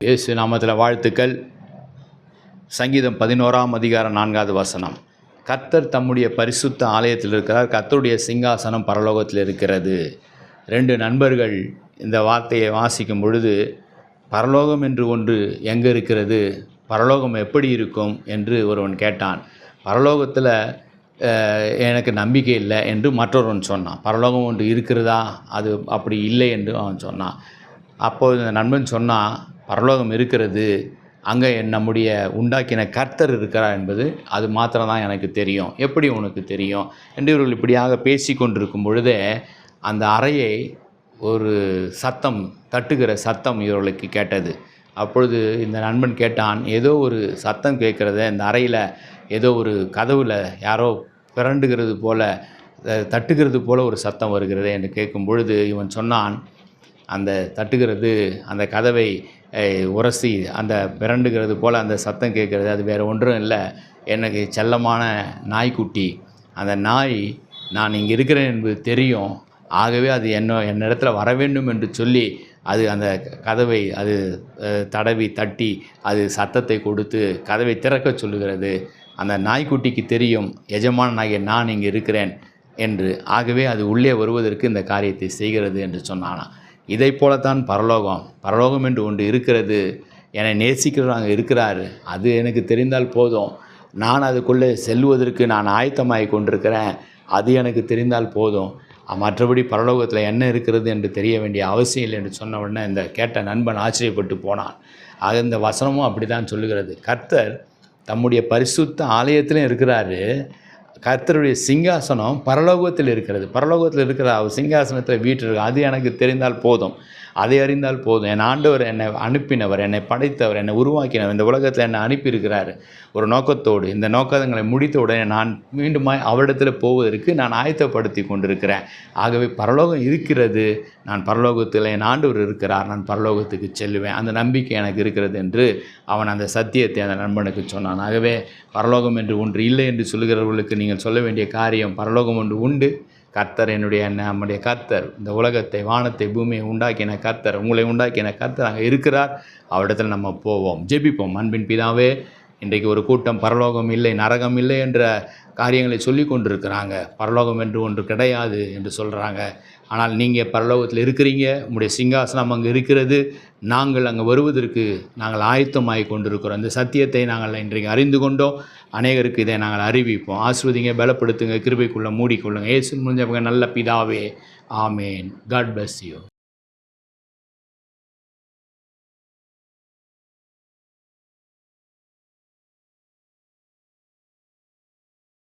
இயேசு நாமத்தில் வாழ்த்துக்கள். சங்கீதம் 11ஆம் அதிகாரம் 4வது வசனம். கர்த்தர் தம்முடைய பரிசுத்த ஆலயத்தில் இருக்கிறார், கர்த்தருடைய சிங்காசனம் பரலோகத்தில் இருக்கிறது. 2 நண்பர்கள் இந்த வார்த்தையை வாசிக்கும் பொழுது, பரலோகம் என்று ஒன்று எங்கே இருக்கிறது, பரலோகம் எப்படி இருக்கும் என்று ஒருவன் கேட்டான். பரலோகத்தில் எனக்கு நம்பிக்கை இல்லை என்று மற்றொருவன் சொன்னான். பரலோகம் ஒன்று இருக்கிறதா, அது அப்படி இல்லை என்று அவன் சொன்னான். அப்போது இந்த நண்பன் சொன்னான், பரலோகம் இருக்கிறது, அங்கே நம்முடைய உண்டாக்கின கர்த்தர் இருக்கிறார் என்பது அது மாத்திரம்தான் எனக்கு தெரியும். எப்படி உனக்கு தெரியும் என்று இவர்கள் இப்படியாக பேசி கொண்டிருக்கும் பொழுதே அந்த அறையை ஒரு சத்தம், தட்டுகிற சத்தம் இவர்களுக்கு கேட்டது. அப்பொழுது இந்த நண்பன் கேட்டான், ஏதோ ஒரு சத்தம் கேட்குறத, இந்த அறையில் ஏதோ ஒரு கதவில் யாரோ பிறண்டுகிறது போல, தட்டுகிறது போல ஒரு சத்தம் வருகிறது என்று கேட்கும் பொழுது இவன் சொன்னான், அந்த தட்டுகிறது, அந்த கதவை உரசி அந்த பிறண்டுகிறது போல் அந்த சத்தம் கேட்குறது, அது வேறு ஒன்றும் இல்லை, எனக்கு செல்லமான நாய்க்குட்டி. அந்த நாய் நான் இங்கே இருக்கிறேன் என்பது தெரியும், ஆகவே அது என்னிடத்தில் வர வேண்டும் என்று சொல்லி அது அந்த கதவை அது தடவி தட்டி அது சத்தத்தை கொடுத்து கதவை திறக்க சொல்லுகிறது. அந்த நாய்க்குட்டிக்கு தெரியும் எஜமானாகிய நான் இங்கே இருக்கிறேன் என்று, ஆகவே அது உள்ளே வருவதற்கு இந்த காரியத்தை செய்கிறது என்று சொன்னானா. இதை போலத்தான் பரலோகம் என்று ஒன்று இருக்கிறது. என்னை நேசிக்கிறவங்க இருக்கிறாரு, அது எனக்கு தெரிந்தால் போதும். நான் அதுக்குள்ளே செல்வதற்கு நான் ஆயத்தமாகி கொண்டிருக்கிறேன், அது எனக்கு தெரிந்தால் போதும். மற்றபடி பரலோகத்தில் என்ன இருக்கிறது என்று தெரிய வேண்டிய அவசியம் இல்லை என்று சொன்ன உடனே இந்த கேட்ட நண்பன் ஆச்சரியப்பட்டு போனான். ஆக இந்த வசனமும் அப்படி தான் சொல்லுகிறது. கர்த்தர் தம்முடைய பரிசுத்த ஆலயத்திலும் இருக்கிறாரு, கர்த்தருடைய சிங்காசனம் பரலோகத்தில் இருக்கிறது. பரலோகத்தில் இருக்கிற அவர் சிங்காசனத்தில் வீற்றிருக்கு, அது எனக்கு தெரிந்தால் போதும், அதை அறிந்தால் போதும். என் ஆண்டவர் என்னை அனுப்பினவர், என்னை படைத்தவர், என்னை உருவாக்கினவர், இந்த உலகத்தில் என்னை அனுப்பியிருக்கிறார் ஒரு நோக்கத்தோடு. இந்த நோக்கங்களை முடித்த உடனே நான் மீண்டும் அவரிடத்தில் போவதற்கு நான் ஆயத்தப்படுத்தி கொண்டிருக்கிறேன். ஆகவே பரலோகம் இருக்கிறது, நான் பரலோகத்தில் என் ஆண்டவர் இருக்கிறார், நான் பரலோகத்துக்கு செல்லுவேன், அந்த நம்பிக்கை எனக்கு இருக்கிறது என்று அவன் அந்த சத்தியத்தை அந்த நண்பனுக்கு சொன்னான். ஆகவே பரலோகம் என்று ஒன்று இல்லை என்று சொல்லுகிறவர்களுக்கு நீங்கள் சொல்ல வேண்டிய காரியம், பரலோகம் ஒன்று உண்டு. கர்த்தர் நம்முடைய கர்த்தர், இந்த உலகத்தை, வானத்தை, பூமியை உண்டாக்கின கர்த்தர், உங்களை உண்டாக்கின கர்த்தர் அங்கே இருக்கிறார். அவரிடத்தில் நம்ம போவோம். ஜெபிப்போம். அன்பின் பிதாவே, இன்றைக்கு ஒரு கூட்டம் பரலோகம் இல்லை, நரகம் இல்லை என்ற காரியங்களை சொல்லி கொண்டிருக்கிறாங்க. பரலோகம் என்று ஒன்று கிடையாது என்று சொல்கிறாங்க. ஆனால் நீங்கள் பரலோகத்தில் இருக்கிறீங்க, உங்களுடைய சிங்காசனம் அங்கே இருக்கிறது, நாங்கள் அங்கே வருவதற்கு நாங்கள் ஆயத்தமாகி கொண்டிருக்கிறோம். இந்த சத்தியத்தை நாங்கள் இன்றைக்கு அறிந்து கொண்டோம். அநேகருக்கு இதை நாங்கள் அறிவிப்போம். ஆசீர்வதிங்க, பலப்படுத்துங்க, கிருபைக்குள்ளே மூடிக்கொள்ளுங்க. இயேசு முடிஞ்சவங்க நல்ல பிதாவே, ஆமேன். God bless you.